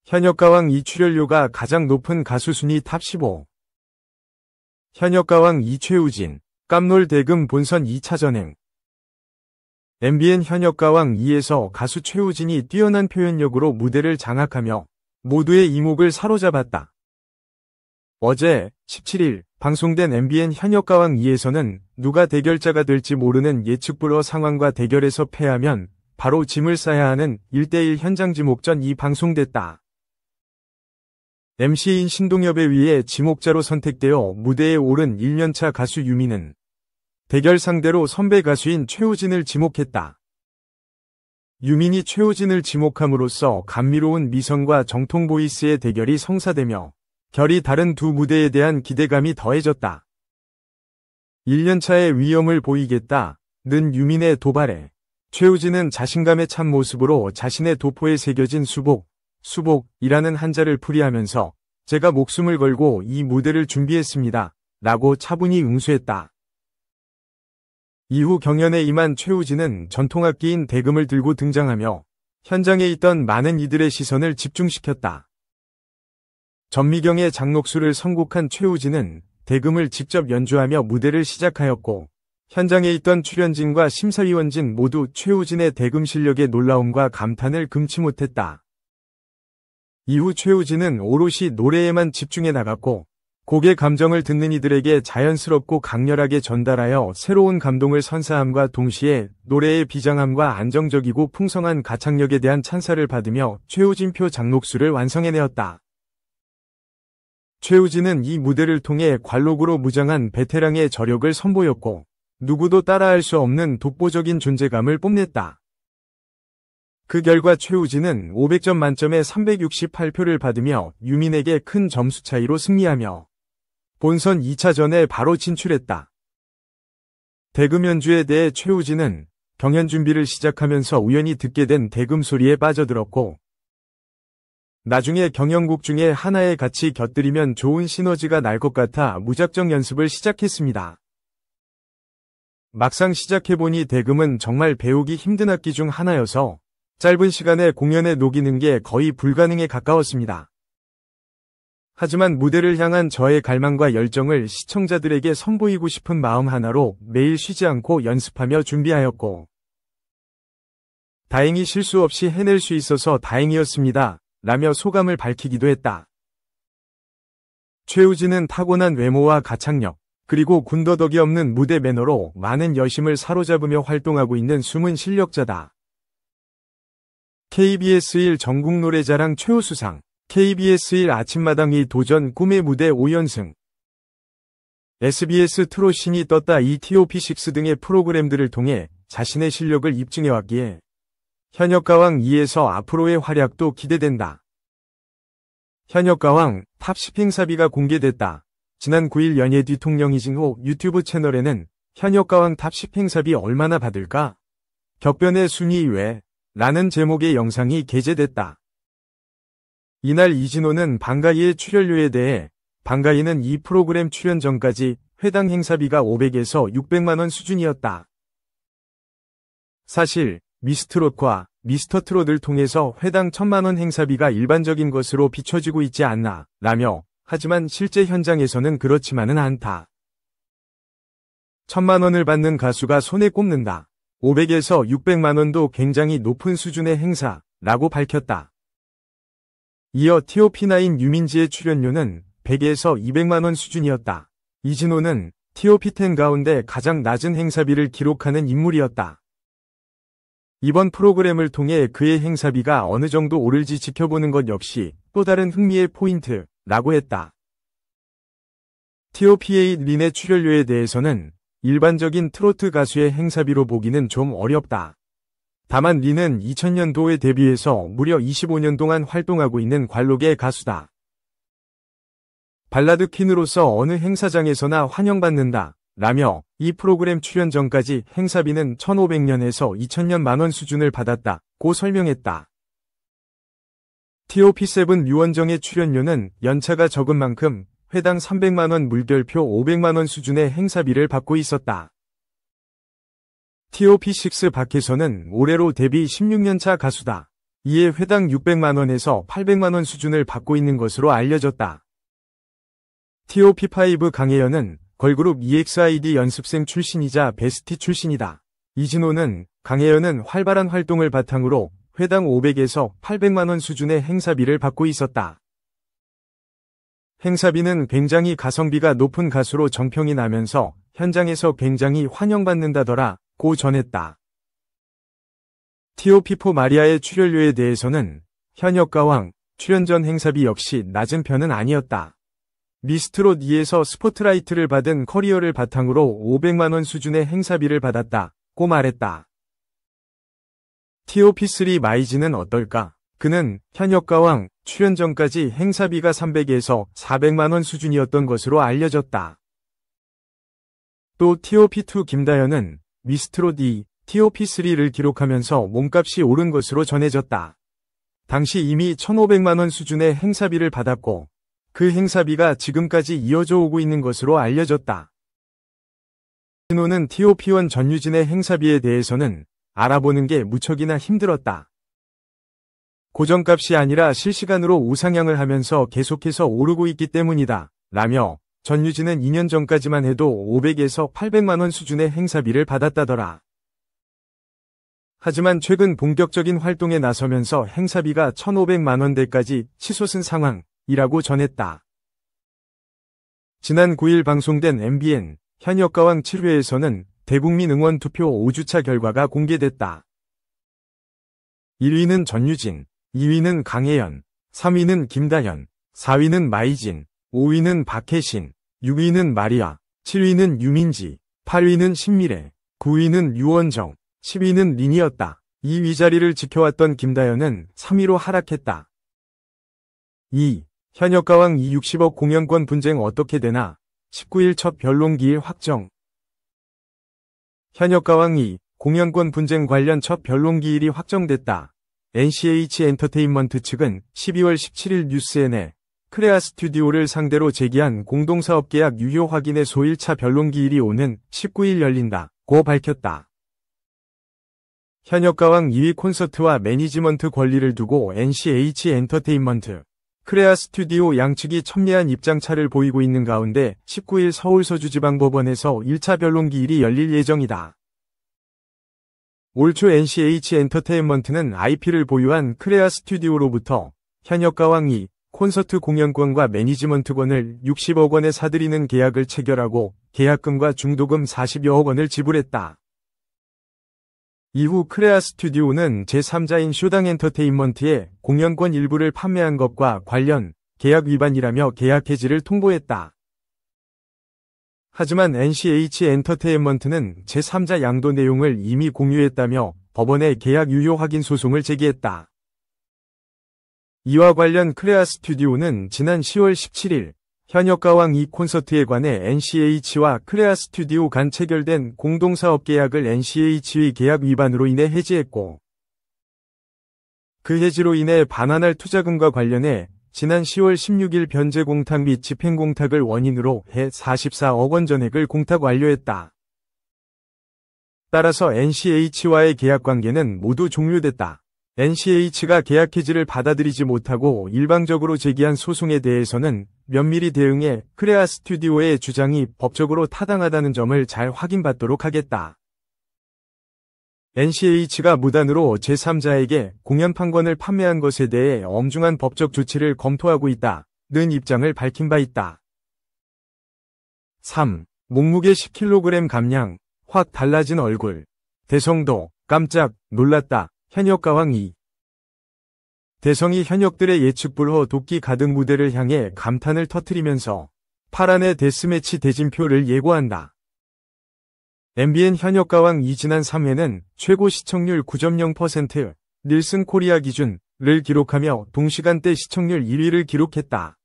현역가왕 2 출연료가 가장 높은 가수 순위 탑15. 현역가왕 2 최우진, 깜놀 대금 본선 2차 전행. MBN 현역가왕 2에서 가수 최우진이 뛰어난 표현력으로 무대를 장악하며 모두의 이목을 사로잡았다. 어제 17일 방송된 MBN 현역가왕 2에서는 누가 대결자가 될지 모르는 예측 불허 상황과 대결에서 패하면 바로 짐을 싸야 하는 1대1 현장 지목전이 방송됐다. MC인 신동엽에 의해 지목자로 선택되어 무대에 오른 1년차 가수 유미는 대결 상대로 선배 가수인 최우진을 지목했다. 유민이 최우진을 지목함으로써 감미로운 미성과 정통 보이스의 대결이 성사되며 결이 다른 두 무대에 대한 기대감이 더해졌다. 1년차의 위엄을 보이겠다는 유민의 도발에 최우진은 자신감에 찬 모습으로 자신의 도포에 새겨진 수복이라는 한자를 풀이하면서 제가 목숨을 걸고 이 무대를 준비했습니다. 라고 차분히 응수했다. 이후 경연에 임한 최우진은 전통악기인 대금을 들고 등장하며 현장에 있던 많은 이들의 시선을 집중시켰다. 전미경의 장녹수를 선곡한 최우진은 대금을 직접 연주하며 무대를 시작하였고 현장에 있던 출연진과 심사위원진 모두 최우진의 대금 실력의 놀라움과 감탄을 금치 못했다. 이후 최우진은 오롯이 노래에만 집중해 나갔고 곡의 감정을 듣는 이들에게 자연스럽고 강렬하게 전달하여 새로운 감동을 선사함과 동시에 노래의 비장함과 안정적이고 풍성한 가창력에 대한 찬사를 받으며 최우진표 장녹수를 완성해내었다. 최우진은 이 무대를 통해 관록으로 무장한 베테랑의 저력을 선보였고 누구도 따라할 수 없는 독보적인 존재감을 뽐냈다. 그 결과 최우진은 500점 만점에 368표를 받으며 유민에게 큰 점수 차이로 승리하며 본선 2차전에 바로 진출했다. 대금 연주에 대해 최우진은 경연 준비를 시작하면서 우연히 듣게 된 대금 소리에 빠져들었고 나중에 경연곡 중에 하나에 같이 곁들이면 좋은 시너지가 날 것 같아 무작정 연습을 시작했습니다. 막상 시작해보니 대금은 정말 배우기 힘든 악기 중 하나여서 짧은 시간에 공연에 녹이는 게 거의 불가능에 가까웠습니다. 하지만 무대를 향한 저의 갈망과 열정을 시청자들에게 선보이고 싶은 마음 하나로 매일 쉬지 않고 연습하며 준비하였고 다행히 실수 없이 해낼 수 있어서 다행이었습니다. 라며 소감을 밝히기도 했다. 최우진은 타고난 외모와 가창력, 그리고 군더더기 없는 무대 매너로 많은 여심을 사로잡으며 활동하고 있는 숨은 실력자다. KBS 1 전국노래자랑 최우수상, KBS 1 아침마당 2 도전 꿈의 무대 5연승, SBS 트롯 신이 떴다 이 TOP6 등의 프로그램들을 통해 자신의 실력을 입증해왔기에 현역가왕 2에서 앞으로의 활약도 기대된다. 현역가왕 탑10 행사비가 공개됐다. 지난 9일 연예 뒤통령 이진호 유튜브 채널에는 현역가왕 탑10 행사비 얼마나 받을까? 격변의 순위 왜? 라는 제목의 영상이 게재됐다. 이날 이진호는 방가이의 출연료에 대해 방가이는 이 프로그램 출연 전까지 회당 행사비가 500에서 600만원 수준이었다. 사실 미스트롯과 미스터트롯을 통해서 회당 1000만원 행사비가 일반적인 것으로 비춰지고 있지 않나 라며 하지만 실제 현장에서는 그렇지만은 않다. 1000만원을 받는 가수가 손에 꼽는다. 500에서 600만원도 굉장히 높은 수준의 행사라고 밝혔다. 이어 TOP9 유민지의 출연료는 100에서 200만원 수준이었다. 이진호는 TOP10 가운데 가장 낮은 행사비를 기록하는 인물이었다. 이번 프로그램을 통해 그의 행사비가 어느 정도 오를지 지켜보는 것 역시 또 다른 흥미의 포인트라고 했다. TOP8 린의 출연료에 대해서는 일반적인 트로트 가수의 행사비로 보기는 좀 어렵다. 다만 린은 2000년도에 데뷔해서 무려 25년 동안 활동하고 있는 관록의 가수다. 발라드 퀸으로서 어느 행사장에서나 환영받는다. 라며 이 프로그램 출연 전까지 행사비는 1500년에서 2000년 만원 수준을 받았다고 설명했다. TOP7 유원정의 출연료는 연차가 적은 만큼 회당 300만원 물결표 500만원 수준의 행사비를 받고 있었다. TOP6 박혜선은 올해로 데뷔 16년차 가수다. 이에 회당 600만원에서 800만원 수준을 받고 있는 것으로 알려졌다. TOP5 강혜연은 걸그룹 EXID 연습생 출신이자 베스티 출신이다. 이진호는 강혜연은 활발한 활동을 바탕으로 회당 500에서 800만원 수준의 행사비를 받고 있었다. 행사비는 굉장히 가성비가 높은 가수로 정평이 나면서 현장에서 굉장히 환영받는다더라 고 전했다. TOP4 마리아의 출연료에 대해서는 현역가왕 출연 전 행사비 역시 낮은 편은 아니었다. 미스트롯 2에서 스포트라이트를 받은 커리어를 바탕으로 500만원 수준의 행사비를 받았다고 말했다. TOP3 마이진은 어떨까? 그는 현역가왕 출연 전까지 행사비가 300에서 400만원 수준이었던 것으로 알려졌다. 또 TOP2 김다현은 미스트롯 2, TOP3를 기록하면서 몸값이 오른 것으로 전해졌다. 당시 이미 1,500만원 수준의 행사비를 받았고 그 행사비가 지금까지 이어져 오고 있는 것으로 알려졌다. 진호는 TOP1 전유진의 행사비에 대해서는 알아보는 게 무척이나 힘들었다. 고정값이 아니라 실시간으로 우상향을 하면서 계속해서 오르고 있기 때문이다. 라며 전유진은 2년 전까지만 해도 500에서 800만원 수준의 행사비를 받았다더라. 하지만 최근 본격적인 활동에 나서면서 행사비가 1,500만원대까지 치솟은 상황이라고 전했다. 지난 9일 방송된 MBN 현역가왕 7회에서는 대국민 응원 투표 5주차 결과가 공개됐다. 1위는 전유진, 2위는 강혜연, 3위는 김다현, 4위는 마이진, 5위는 박혜신, 6위는 마리아, 7위는 유민지, 8위는 신미래, 9위는 유원정, 10위는 린이었다. 이 위자리를 지켜왔던 김다현은 3위로 하락했다. 2. 현역가왕 60억 공연권 분쟁 어떻게 되나? 19일 첫 변론기일 확정. 현역가왕 2 공연권 분쟁 관련 첫 변론기일이 확정됐다. NCH 엔터테인먼트 측은 12월 17일 뉴스N에 크레아 스튜디오를 상대로 제기한 공동사업 계약 유효 확인의 소 1차 변론기일이 오는 19일 열린다고 밝혔다. 현역가왕 2위 콘서트와 매니지먼트 권리를 두고 NCH 엔터테인먼트, 크레아 스튜디오 양측이 첨예한 입장차를 보이고 있는 가운데 19일 서울 서주지방법원에서 1차 변론기일이 열릴 예정이다. 올 초 NCH 엔터테인먼트는 IP를 보유한 크레아 스튜디오로부터 현역가왕 2 콘서트 공연권과 매니지먼트권을 60억 원에 사들이는 계약을 체결하고 계약금과 중도금 40여억 원을 지불했다. 이후 크레아 스튜디오는 제3자인 쇼당 엔터테인먼트에 공연권 일부를 판매한 것과 관련 계약 위반이라며 계약 해지를 통보했다. 하지만 NCH 엔터테인먼트는 제3자 양도 내용을 이미 공유했다며 법원에 계약 유효 확인 소송을 제기했다. 이와 관련 크레아 스튜디오는 지난 10월 17일 현역가왕 2 콘서트에 관해 NCH와 크레아 스튜디오 간 체결된 공동사업 계약을 NCH의 계약 위반으로 인해 해지했고, 그 해지로 인해 반환할 투자금과 관련해 지난 10월 16일 변제 공탁 및 집행 공탁을 원인으로 해 44억 원 전액을 공탁 완료했다. 따라서 NCH와의 계약 관계는 모두 종료됐다. NCH가 계약 해지를 받아들이지 못하고 일방적으로 제기한 소송에 대해서는 면밀히 대응해 크레아 스튜디오의 주장이 법적으로 타당하다는 점을 잘 확인받도록 하겠다. NCH가 무단으로 제3자에게 공연판권을 판매한 것에 대해 엄중한 법적 조치를 검토하고 있다는 입장을 밝힌 바 있다. 3. 몸무게 10kg 감량, 확 달라진 얼굴. 대성도, 깜짝 놀랐다. 현역가왕 2. 대성이 현역들의 예측 불허 도끼 가득 무대를 향해 감탄을 터뜨리면서 파란의 데스매치 대진표를 예고한다. MBN 현역가왕 2 지난 3회는 최고 시청률 9.0%, 닐슨 코리아 기준을 기록하며 동시간대 시청률 1위를 기록했다.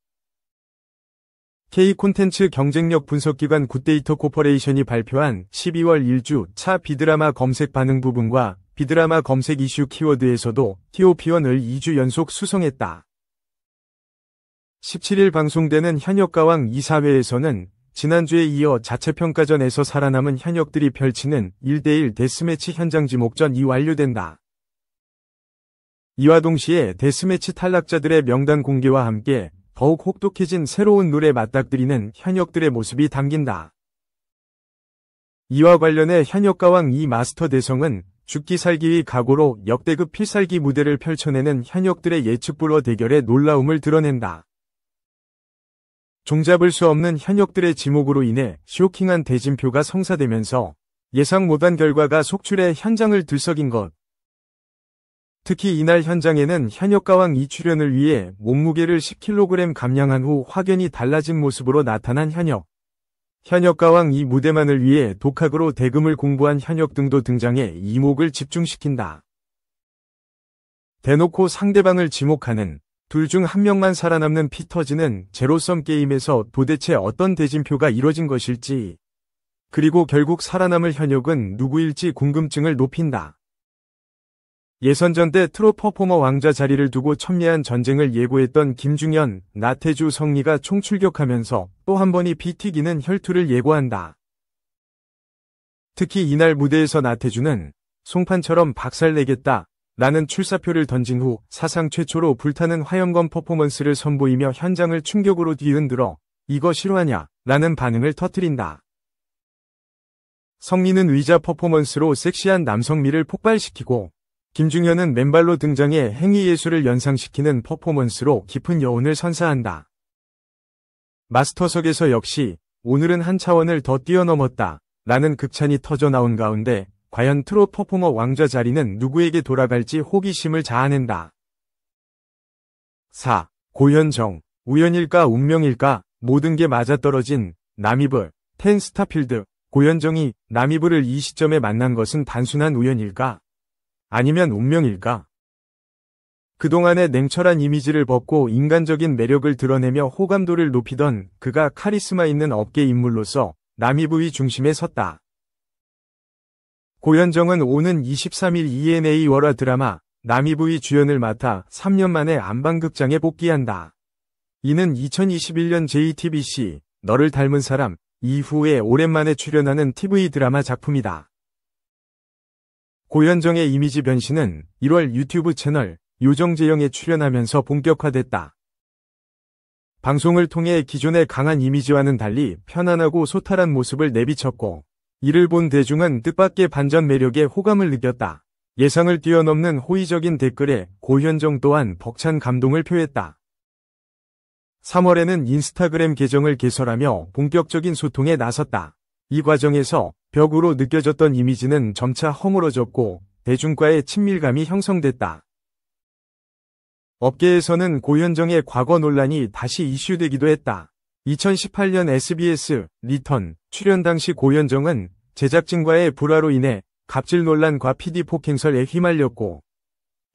K콘텐츠 경쟁력 분석기관 굿데이터 코퍼레이션이 발표한 12월 1주 차 비드라마 검색 반응 부분과 비드라마 검색 이슈 키워드에서도 TOP1을 2주 연속 수성했다. 17일 방송되는 현역가왕 2, 4회에서는 지난주에 이어 자체평가전에서 살아남은 현역들이 펼치는 1대1 데스매치 현장 지목전이 완료된다. 이와 동시에 데스매치 탈락자들의 명단 공개와 함께 더욱 혹독해진 새로운 룰에 맞닥뜨리는 현역들의 모습이 담긴다. 이와 관련해 현역가왕 이 마스터 대성은 죽기 살기의 각오로 역대급 필살기 무대를 펼쳐내는 현역들의 예측불허 대결에 놀라움을 드러낸다. 종잡을 수 없는 현역들의 지목으로 인해 쇼킹한 대진표가 성사되면서 예상 못한 결과가 속출해 현장을 들썩인 것. 특히 이날 현장에는 현역가왕 이 출연을 위해 몸무게를 10kg 감량한 후 확연히 달라진 모습으로 나타난 현역가왕 이 무대만을 위해 독학으로 대금을 공부한 현역 등도 등장해 이목을 집중시킨다. 대놓고 상대방을 지목하는 둘 중 한 명만 살아남는 피터즈는 제로섬 게임에서 도대체 어떤 대진표가 이뤄진 것일지, 그리고 결국 살아남을 현역은 누구일지 궁금증을 높인다. 예선전 때 트롯 퍼포머 왕자 자리를 두고 첨예한 전쟁을 예고했던 김중현, 나태주, 성리가 총출격하면서 또 한 번이 피 튀기는 혈투를 예고한다. 특히 이날 무대에서 나태주는 송판처럼 박살내겠다 라는 출사표를 던진 후 사상 최초로 불타는 화염검 퍼포먼스를 선보이며 현장을 충격으로 뒤흔들어 이거 실화냐? 라는 반응을 터뜨린다. 성리는 의자 퍼포먼스로 섹시한 남성미를 폭발시키고 김중현은 맨발로 등장해 행위예술을 연상시키는 퍼포먼스로 깊은 여운을 선사한다. 마스터석에서 역시 오늘은 한 차원을 더 뛰어넘었다 라는 극찬이 터져나온 가운데 과연 트롯 퍼포머 왕자 자리는 누구에게 돌아갈지 호기심을 자아낸다. 4. 고현정. 우연일까 운명일까? 모든 게 맞아떨어진 남이브, 텐 스타필드. 고현정이 남이브를 이 시점에 만난 것은 단순한 우연일까? 아니면 운명일까? 그동안의 냉철한 이미지를 벗고 인간적인 매력을 드러내며 호감도를 높이던 그가 카리스마 있는 업계 인물로서 남이브의 중심에 섰다. 고현정은 오는 23일 ENA 월화 드라마 남이브의 주연을 맡아 3년 만에 안방극장에 복귀한다. 이는 2021년 JTBC 너를 닮은 사람 이후에 오랜만에 출연하는 TV 드라마 작품이다. 고현정의 이미지 변신은 1월 유튜브 채널 요정재영에 출연하면서 본격화됐다. 방송을 통해 기존의 강한 이미지와는 달리 편안하고 소탈한 모습을 내비쳤고 이를 본 대중은 뜻밖의 반전 매력에 호감을 느꼈다. 예상을 뛰어넘는 호의적인 댓글에 고현정 또한 벅찬 감동을 표했다. 3월에는 인스타그램 계정을 개설하며 본격적인 소통에 나섰다. 이 과정에서 벽으로 느껴졌던 이미지는 점차 허물어졌고 대중과의 친밀감이 형성됐다. 업계에서는 고현정의 과거 논란이 다시 이슈되기도 했다. 2018년 SBS 리턴 출연 당시 고현정은 제작진과의 불화로 인해 갑질 논란과 PD 폭행설에 휘말렸고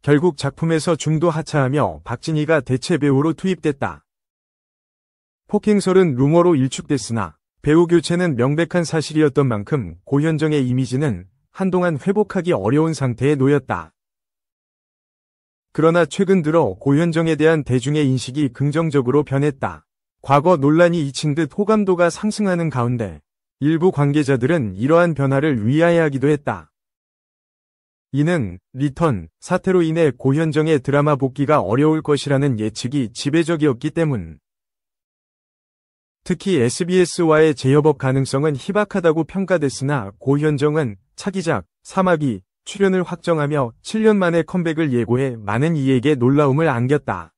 결국 작품에서 중도 하차하며 박진희가 대체 배우로 투입됐다. 폭행설은 루머로 일축됐으나 배우 교체는 명백한 사실이었던 만큼 고현정의 이미지는 한동안 회복하기 어려운 상태에 놓였다. 그러나 최근 들어 고현정에 대한 대중의 인식이 긍정적으로 변했다. 과거 논란이 잊힌 듯 호감도가 상승하는 가운데 일부 관계자들은 이러한 변화를 위하여하기도 했다. 이는 리턴 사태로 인해 고현정의 드라마 복귀가 어려울 것이라는 예측이 지배적이었기 때문. 특히 SBS와의 재협업 가능성은 희박하다고 평가됐으나 고현정은 차기작 사마귀 출연을 확정하며 7년 만에 컴백을 예고해 많은 이에게 놀라움을 안겼다.